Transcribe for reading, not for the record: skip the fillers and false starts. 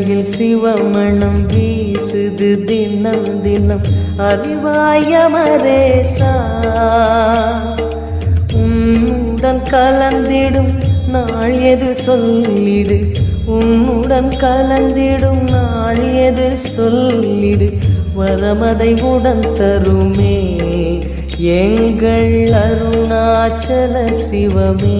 தலையில் சிவமணம் வீசுது தினம் தினம் அறிவாயமரேசா. உன்னுடன் கலந்திடும் நாள் எது சொல்லிடு, உன்னுடன் கலந்திடும் நாள் எது சொல்லிடு. வரமதை உடன் தருமே எங்கள் அருணாச்சல சிவமே.